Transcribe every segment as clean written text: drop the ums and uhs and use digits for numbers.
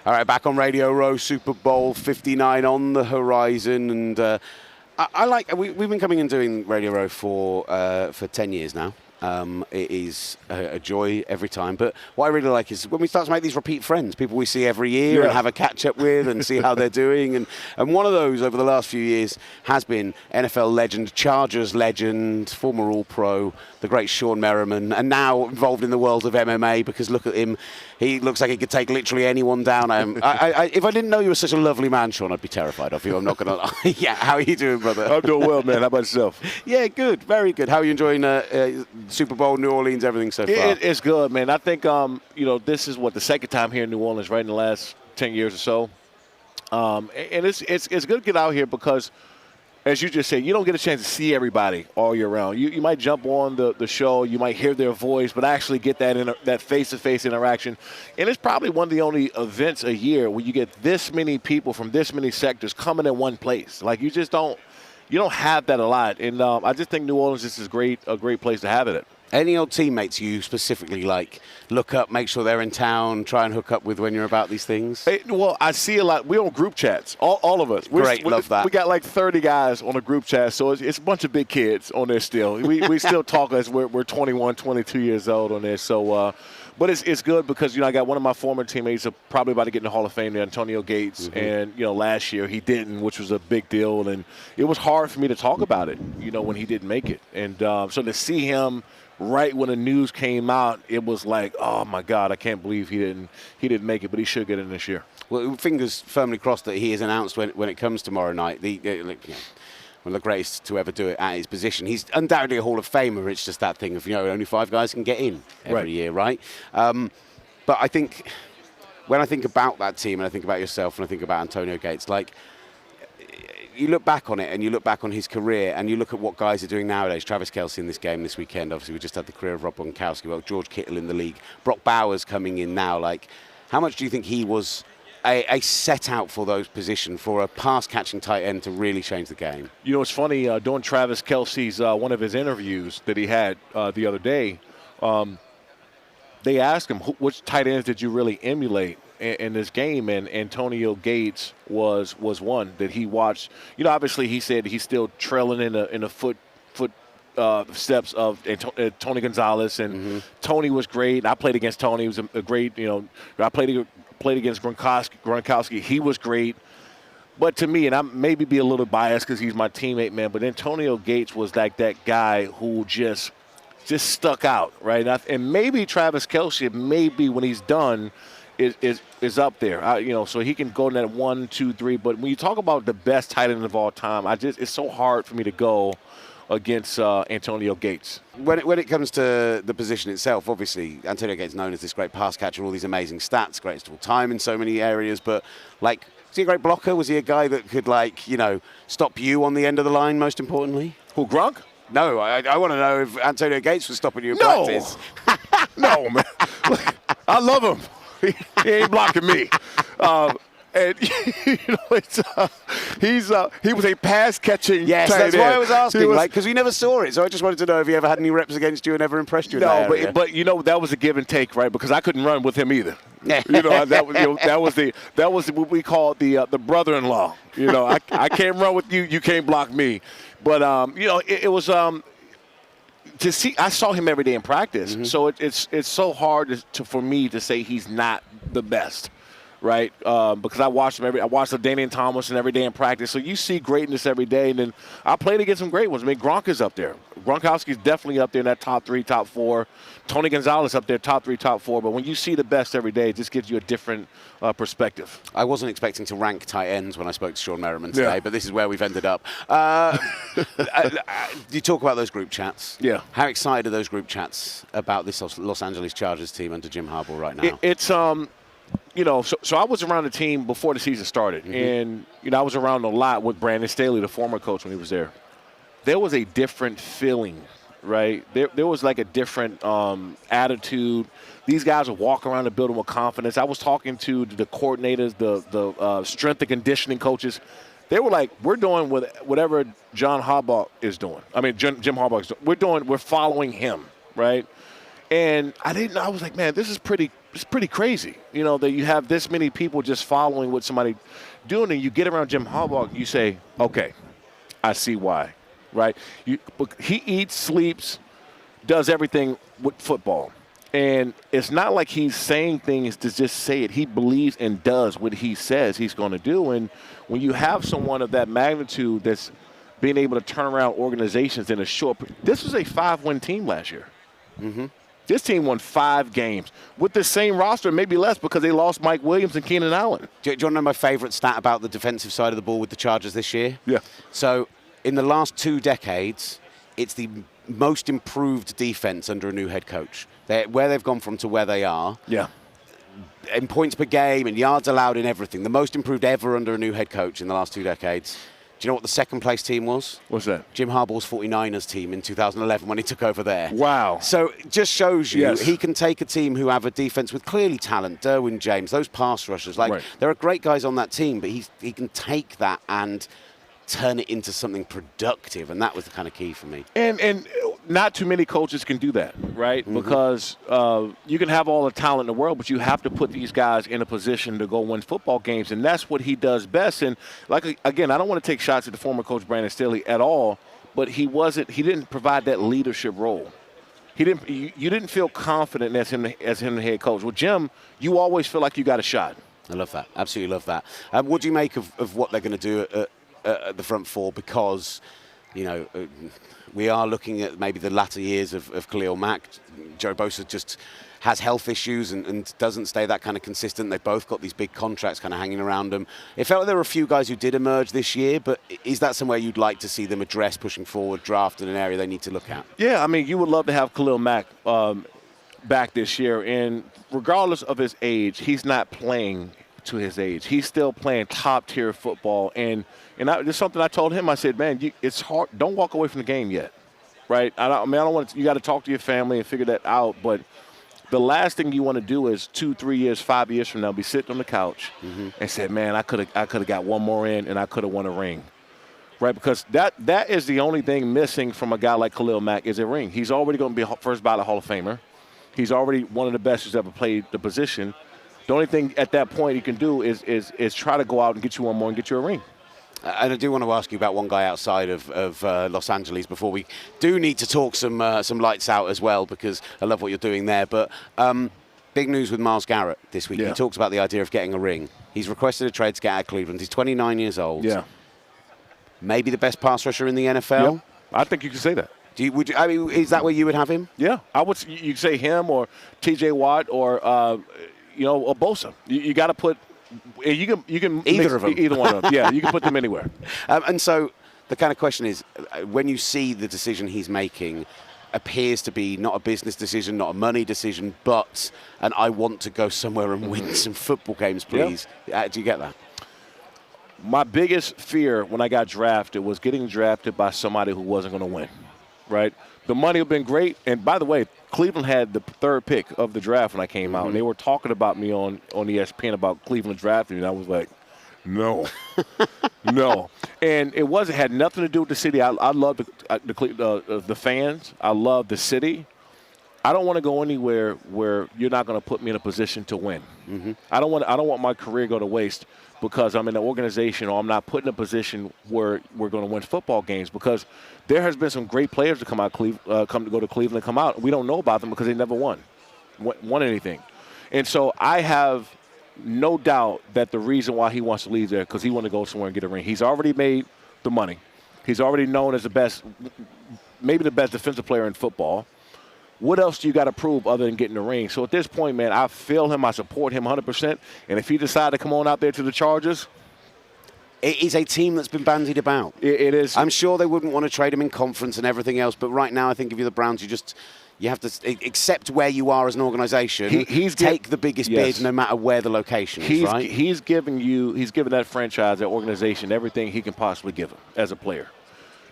All right, back on Radio Row, Super Bowl 59 on the horizon, and I like. We've been coming and doing Radio Row for 10 years now. It is a joy every time. But what I really like is when we start to make these repeat friends, people we see every year and have a catch-up with and see how they're doing. And one of those over the last few years has been NFL legend, Chargers legend, former All-Pro, the great Shawne Merriman, and now involved in the world of MMA because look at him. He looks like he could take literally anyone down. If I didn't know you were such a lovely man, Shawne, I'd be terrified of you. I'm not going to lie. Yeah, how are you doing, brother? I'm doing well, man. How about yourself? Yeah, good. Very good. How are you enjoying Super Bowl, New Orleans, everything so far? It's good, man. I think, this is the second time here in New Orleans, right, in the last 10 years or so. And it's good to get out here because, as you just said, you don't get a chance to see everybody all year round. You might jump on the show, you might hear their voice, but actually get that face-to-face interaction. And it's probably one of the only events a year where you get this many people from this many sectors coming in one place. Like, you don't have that a lot. And I just think New Orleans is a great place to have it at. Any old teammates you specifically look up, make sure they're in town, try and hook up with when you're about these things? Well, I see a lot. We're on group chats, all of us. Love that. We got like 30 guys on a group chat, so it's a bunch of big kids on there still. We still talk as we're 21, 22 years old on there. So, but it's good because, I got one of my former teammates probably about to get in the Hall of Fame, Antonio Gates, and, last year he didn't, which was a big deal. And it was hard for me to talk about it, when he didn't make it. And so to see him right when the news came out, it was like, oh my God, I can't believe he didn't make it, but he should get in this year. Well, fingers firmly crossed that he is announced when it comes tomorrow night. One of the greatest to ever do it at his position. He's undoubtedly a Hall of Famer. It's just that thing of, only 5 guys can get in every year, right? But I think when I think about that team and I think about yourself and I think about Antonio Gates, you look back on it and you look back on his career and you look at what guys are doing nowadays. Travis Kelce in this game this weekend. Obviously, we just had the career of Rob Gronkowski. Well, George Kittle in the league. Brock Bowers coming in now. How much do you think he was a set out for those positions, for a pass-catching tight end to really change the game? It's funny, during Travis Kelce's, one of his interviews that he had the other day, they asked him, which tight ends did you really emulate in this game? And Antonio Gates was one that he watched. Obviously he said he's still trailing in the foot steps of Tony Gonzalez, and Tony was great. I played against Tony. He was a great, I played against Gronkowski. He was great. But to me, and I maybe be a little biased because he's my teammate, man, but Antonio Gates was like that guy who just stuck out, right? And maybe Travis Kelce, maybe when he's done, is up there, so he can go in that 1, 2, 3. But when you talk about the best tight end of all time, it's so hard for me to go against Antonio Gates. When it comes to the position itself, obviously Antonio Gates is known as this great pass catcher, all these amazing stats, greatest of all time in so many areas. But was he a great blocker? Was he a guy that could stop you on the end of the line? Most importantly, who, Gronk? No, I want to know if Antonio Gates was stopping you in practice. No, man. I love him. He ain't blocking me. And he was a pass catching. Yes, tight that's end. why I was asking, because we never saw it. So I just wanted to know if he ever had any reps against you and ever impressed you. No, but that was a give and take, right? Because I couldn't run with him either. That was what we called the brother-in-law. I can't run with you. You can't block me. But it was to see. I saw him every day in practice, so it's so hard for me to say he's not the best. Right, because I watched him I watched LaDainian Tomlinson every day in practice. So you see greatness every day, and then I played against some great ones. I mean, Gronk is up there. Gronkowski's definitely up there in that top 3, top 4. Tony Gonzalez up there, top 3, top 4. But when you see the best every day, it just gives you a different perspective. I wasn't expecting to rank tight ends when I spoke to Shawne Merriman today, but this is where we've ended up. You talk about those group chats. Yeah. How excited are those group chats about this Los Angeles Chargers team under Jim Harbaugh right now? So I was around the team before the season started, and I was around a lot with Brandon Staley, the former coach, when he was there. There was a different feeling, right? There was like a different attitude. These guys would walk around the building with confidence. I was talking to the coordinators, the strength and conditioning coaches. They were like, "We're doing whatever John Harbaugh is doing. I mean, Jim Harbaugh is doing. We're following him, right?" And I was like, man, it's pretty crazy, that you have this many people just following what somebody doing, and you get around Jim Harbaugh, you say, okay, I see why, right? He eats, sleeps, does everything with football. And it's not like he's saying things to just say it. He believes and does what he says he's going to do. And when you have someone of that magnitude that's being able to turn around organizations in a short – this was a 5-win team last year. Mm-hmm. This team won 5 games with the same roster, maybe less, because they lost Mike Williams and Keenan Allen. Do you want to know my favorite stat about the defensive side of the ball with the Chargers this year? Yeah. So in the last 2 decades, it's the most improved defense under a new head coach. Where they've gone from to where they are. Yeah. In points per game and yards allowed in everything. The most improved ever under a new head coach in the last 2 decades. Do you know what the second place team was? What's that? Jim Harbaugh's 49ers team in 2011 when he took over there. Wow. So it just shows you Yes. he can take a team who have a defense with clearly talent, Derwin James, those pass rushers. Right. There are great guys on that team, but he can take that and turn it into something productive, and that was the kind of key for me. And not too many coaches can do that, right? Mm-hmm. Because you can have all the talent in the world, but you have to put these guys in a position to go win football games, and that's what he does best. And again, I don't want to take shots at the former coach Brandon Staley at all, but he didn't provide that leadership role. You didn't feel confident as him the head coach. With Jim, you always feel like you got a shot. I love that. Absolutely love that. What do you make of what they're going to do at the front four? Because, we are looking at maybe the latter years of Khalil Mack. Joe Bosa just has health issues and doesn't stay that kind of consistent. They've both got these big contracts kind of hanging around them. It felt like there were a few guys who did emerge this year, but is that somewhere you'd like to see them address pushing forward, draft in an area they need to look at? Yeah, I mean, you would love to have Khalil Mack back this year, and regardless of his age, he's not playing to his age. He's still playing top-tier football, and there's something I told him. I said, man, it's hard. Don't walk away from the game yet, right? I don't want to. You got to talk to your family and figure that out. But the last thing you want to do is 2, 3 years, 5 years from now, be sitting on the couch and say, man, I could have got one more in, and I could have won a ring, right? Because that is the only thing missing from a guy like Khalil Mack is a ring. He's already going to be a first ballot Hall of Famer. He's already one of the best who's ever played the position. The only thing at that point you can do is try to go out and get you one more and get you a ring. And I do want to ask you about one guy outside of Los Angeles before we do need to talk some lights out as well, because I love what you're doing there. But big news with Myles Garrett this week. Yeah. He talks about the idea of getting a ring. He's requested a trade to get out of Cleveland. He's 29 years old. Yeah. Maybe the best pass rusher in the NFL. Yeah. I think you can say that. Is that where you would have him? Yeah. You could say him or T.J. Watt or or Bosa. You got to put. You can either of them. Either one of them. Yeah, you can put them anywhere. And so the kind of question is, when you see the decision he's making appears to be not a business decision, not a money decision, but an I want to go somewhere and win some football games, please. Yeah. Do you get that? My biggest fear when I got drafted was getting drafted by somebody who wasn't going to win, right? The money would have been great. And by the way, Cleveland had the 3rd pick of the draft when I came out. And they were talking about me on ESPN about Cleveland drafting. And I was like, no, no. And it had nothing to do with the city. I love the fans. I love the city. I don't want to go anywhere where you're not going to put me in a position to win. I don't want my career go to waste because I'm in an organization or I'm not put in a position where we're going to win football games, because there has been some great players to come to go to Cleveland and come out. We don't know about them because they never won anything. And so I have no doubt that the reason why he wants to leave there because he wants to go somewhere and get a ring. He's already made the money. He's already known as maybe the best defensive player in football. What else do you got to prove other than getting the ring? So at this point, man, I feel him. I support him 100%. And if he decides to come on out there to the Chargers, it is a team that's been bandied about. It is. I'm sure they wouldn't want to trade him in conference and everything else. But right now, I think if you're the Browns, you have to accept where you are as an organization. Take the biggest bid, no matter where the location is. Right? He's given that franchise, that organization, everything he can possibly give him as a player.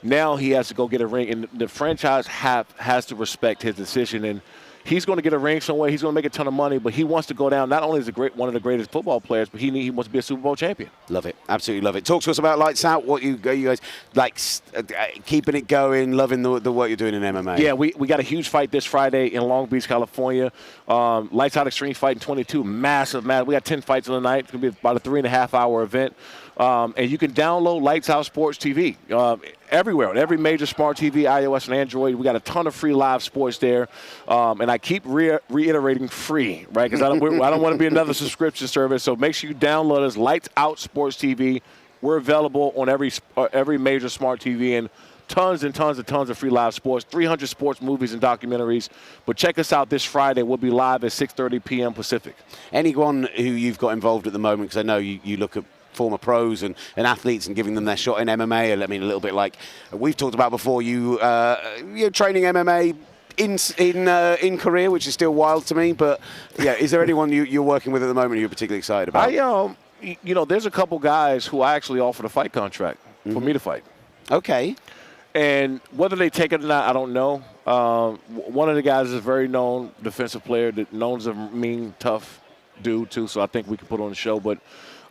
Now he has to go get a ring, and the franchise has to respect his decision. And he's going to get a ring somewhere. He's going to make a ton of money, but he wants to go down not only as one of the greatest football players, but he wants to be a Super Bowl champion. Love it. Absolutely love it. Talk to us about Lights Out. What you guys like, keeping it going, loving the work you're doing in MMA. Yeah, we got a huge fight this Friday in Long Beach, California. Lights Out Extreme Fighting 22, massive. We got 10 fights on the night. It's going to be about a 3.5-hour event. And you can download Lights Out Sports TV everywhere, on every major smart TV, iOS and Android. We got a ton of free live sports there. And I keep reiterating free, right? Because I don't want to be another subscription service. So make sure you download us, Lights Out Sports TV. We're available on every major smart TV and tons of free live sports, 300 sports movies and documentaries. But check us out this Friday. We'll be live at 6:30 p.m. Pacific. Anyone who you've got involved at the moment, because I know you look at former pros and athletes and giving them their shot in MMA. I mean, a little bit like we've talked about before, you're training MMA in Korea, which is still wild to me. But, yeah, is there anyone you're working with at the moment you're particularly excited about? There's a couple guys who I actually offered a fight contract for me to fight. Okay. And whether they take it or not, I don't know. One of the guys is a very known defensive player that knows a mean, tough dude, too, so I think we can put on the show. But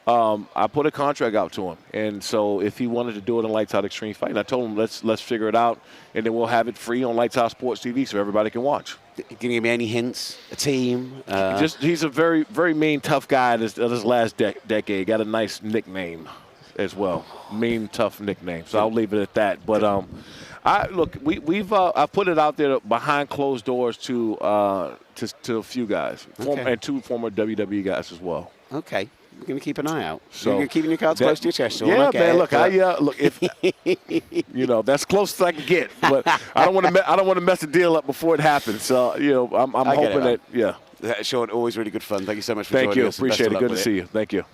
I put a contract out to him. And so if he wanted to do it on Lights Out Extreme Fight, I told him let's figure it out, and then we'll have it free on Lights Out Sports TV so everybody can watch. Can you give me any hints? A team? He's a very, very mean, tough guy this last decade. Got a nice nickname as well. Mean, tough nickname. So I'll leave it at that. But I've put it out there behind closed doors to a few guys, and 2 former WWE guys as well. Okay. We're going to keep an eye out. So you're keeping your cards close to your chest. Yeah, man. Look, if that's close as I can get, but I don't want to mess the deal up before it happens. So I'm hoping that. Shawne, always really good fun. Thank you so much for joining us. Thank you. Appreciate it. Good to see you. Thank you.